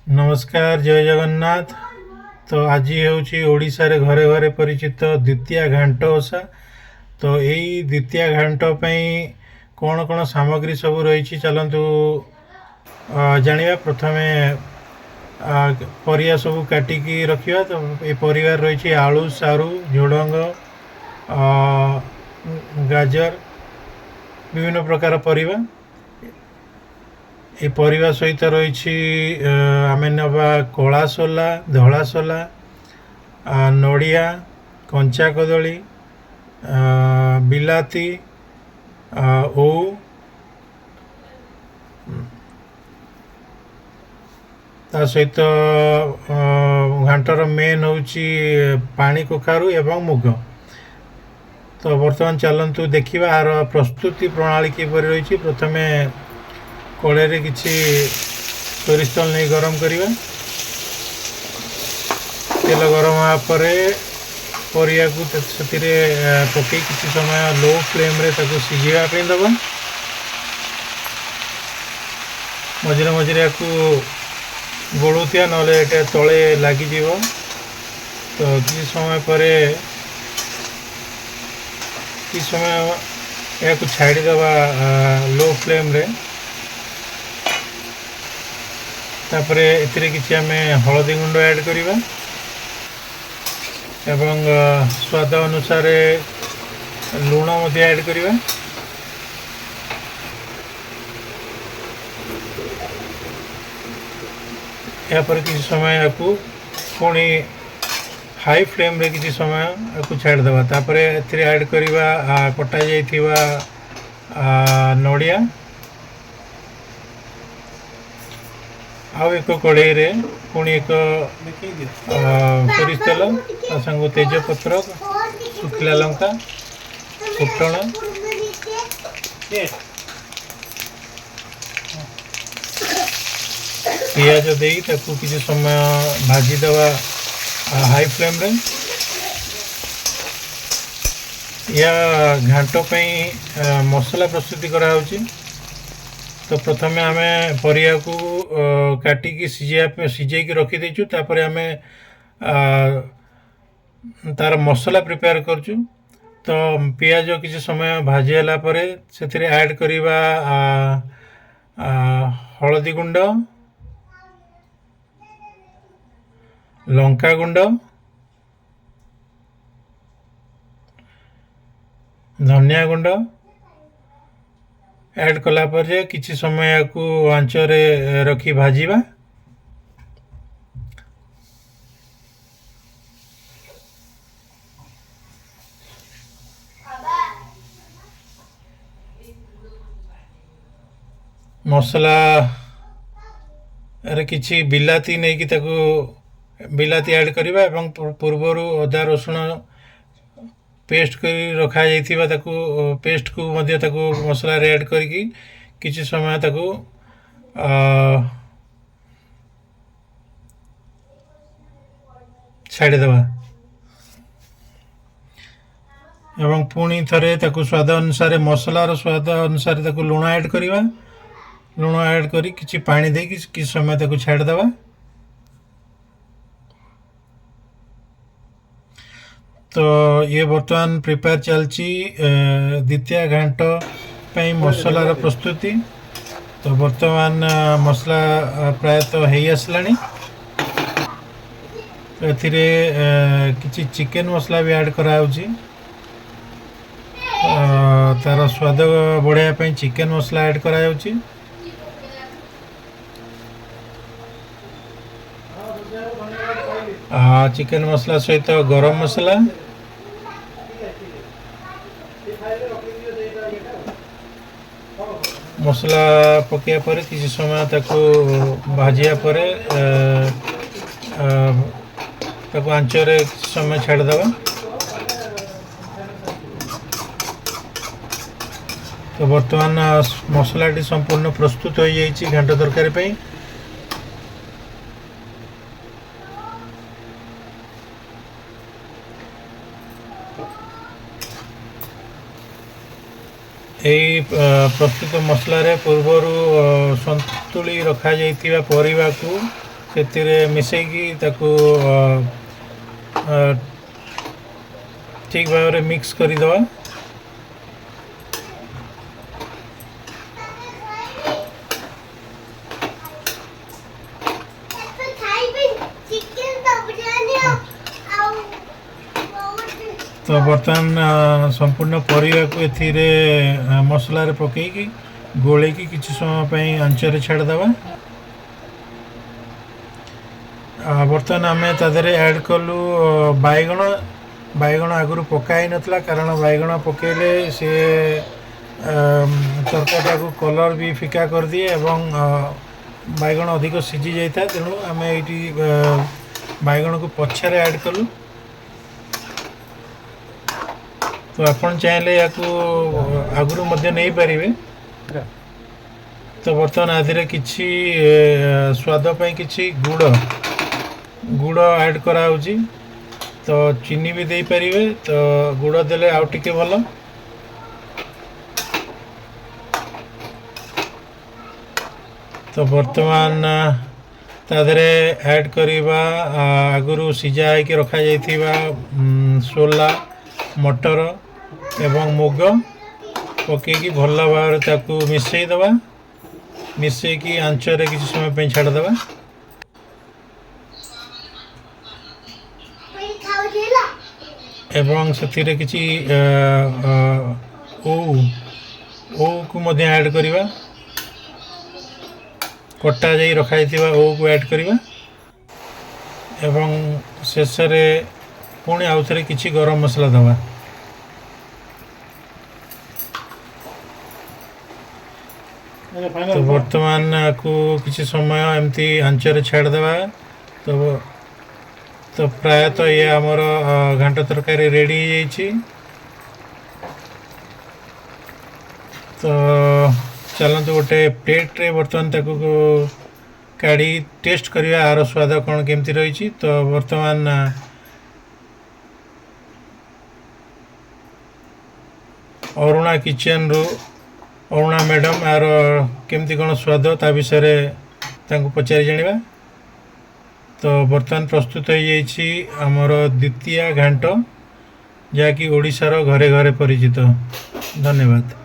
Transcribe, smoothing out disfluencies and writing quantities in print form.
नमस्कार जय जगन्नाथ। तो आज हूँ ओडिशा रे घरे घरे परिचित द्वितीय घांट ओषा। तो यही द्वितीय घांट कौन कौन सामग्री सब रही चलतु जाना। प्रथमे परिया सब काटिकी रखा। तो ये परिवार रही आलू सारू झुडंग गाजर विभिन्न प्रकार परिवा। ये परिवा सहित रही आम नवा कला सोला धला सोला नड़िया कंचा कदली बिलाती ओ ता सहित घांटर मेन हूँ पानी कखारू एवं मुग। तो बर्तमान चलतु देखा यार प्रस्तुति प्रणाली किपर रही। प्रथमे कड़े किसी सोरिष तेल नहीं गरम करवा। तेल गरम होगापर परिया को पकई किसी समय लो फ्लेम रे सिझापी दबा। मझे मझे या गोलुथिया ना तले लगिज। तो किसी समय पर किसी समय या छाड़ीदबा लो फ्लेम रे। तापर एथिरे किछि आमे हळदी गुंड ऐड करिबा एवं स्वाद अनुसार लूण मध्य ऐड करिबा। या पर किसी समय याकू पुणी हाई फ्लेम रे किसी समय याकू छाड़ देबा। तापर एथिरे ऐड करिबा कटा जाइथिबा नड़िया आउ एक कड़े रे पुणी एक सोरिष तेल संग तेजपत्र सुखिला लंका फुटण पियाज दे किसी समय भाजीदवा हाई फ्लेम रे। या घांट मसला प्रस्तुति करा होची। तो प्रथमे आम परिया को काटिकी सिझाई रखी देचु। तापर आम तार मसला प्रिपेयर करचु। तो पियाज किसी समय भाजी हला परे से ऐड करिबा हळदी गुंड लंका गुंड धनिया गुंड ऐड कला पर किसी समय को आंचरे रखी भाजीबा। मसला रे किछि बिलाती नहीं कि बिलाती ऐड करिबा एवं पूर्वर अदा रसुण पेस्ट कर रखा जाइथिबा पेस्ट को मध्य मसला रे ऐड करके किसी समय छाड़ीदबा एवं पुणी थरे स्वाद अनुसार मसलार स्वाद अनुसार लुण ऐड करवा। लुण ऐड करी किसी पानी दे किसी समय छाड़ीदबा। तो ये बर्तमान प्रिपेयर चलची द्वितीय घांट मसलार प्रस्तुति। तो बर्तमान मसला प्रायतः हो आसलानी। तो एथिरे किछि चिकेन मसला भी ऐड कराउची। तार स्वाद बढ़ाया चिकेन मसला ऐड कराउची। चिकेन मसला सहित गरम मसला मसला पकया पर किसी समय भाजिया पर आंचरे समय छाड़दबा। तो बर्तमान मसलाटी संपूर्ण प्रस्तुत हो जाइए घांट तरकारी पे। यही प्रस्तुत मसला रे पूर्वर संतुली रखा जाइथिबा परिवा को ସେଥିରେ ମିଶେଇକି ତାକୁ ଠିକ୍ ଭାବରେ ମିକ୍ସ କରିଦେବା। तो बर्तमान संपूर्ण परिवा को एथिरे मसलार पकईकी गोलेकी किसी समय आंचरे छाड़देवा। बर्तमान आम तादे ऐड कलु बैगण। बैगण आगुरी पकाई नथला कारण बैगण पकेले सी तरकारीटा को कलर भी फिका कर दिए एवं बैगण अधिक सीझी जाता। तेणु आम ये बैगण को पछारे ऐड कलु। तो आपन चाहे या आगुरी मध्य नहीं पारे। तो बर्तमान आधे किसी स्वाद पाई किसी गुड़ ऐड करा होची। तो चीनी भी दे पारे। तो गुड़ देले आउ टिके भल। तो बर्तमान तादरे ऐड करिबा आगुरु सिझा है कि रखा जाइथिबा सोला मटर एवं मुग पकईकी भल भाव ताकू मिसई दबा। मिसईकी आंचरे किसी समय छाड़देवा। एवं से किसी ओ को मध्य ऐड करिबा। कटा जाई रखा जाइथिबा ओ को ऐड करिबा। एवं शेष रे पुणी आउ थे किसी गरम मसला दबा। तो बर्तमान को किसी समय एमती आंचरे छाड़देवा। तो प्रायतः ये आमर घांट तरकारी रेडी हो। तो चलते गोटे प्लेट रे बर्तमान ताकू काढ़ी टेस्ट करिया आर स्वाद कौन केमती रही। तो बर्तमान अरुणा किचन रू अरुणा मैडम यार केमती कौन स्वाद ता विषय पचारि जानिबा। तो बर्तमान प्रस्तुत हो आमर द्वितीय घांट जहाँकि ओडिशार घरे घरे परिचित। धन्यवाद।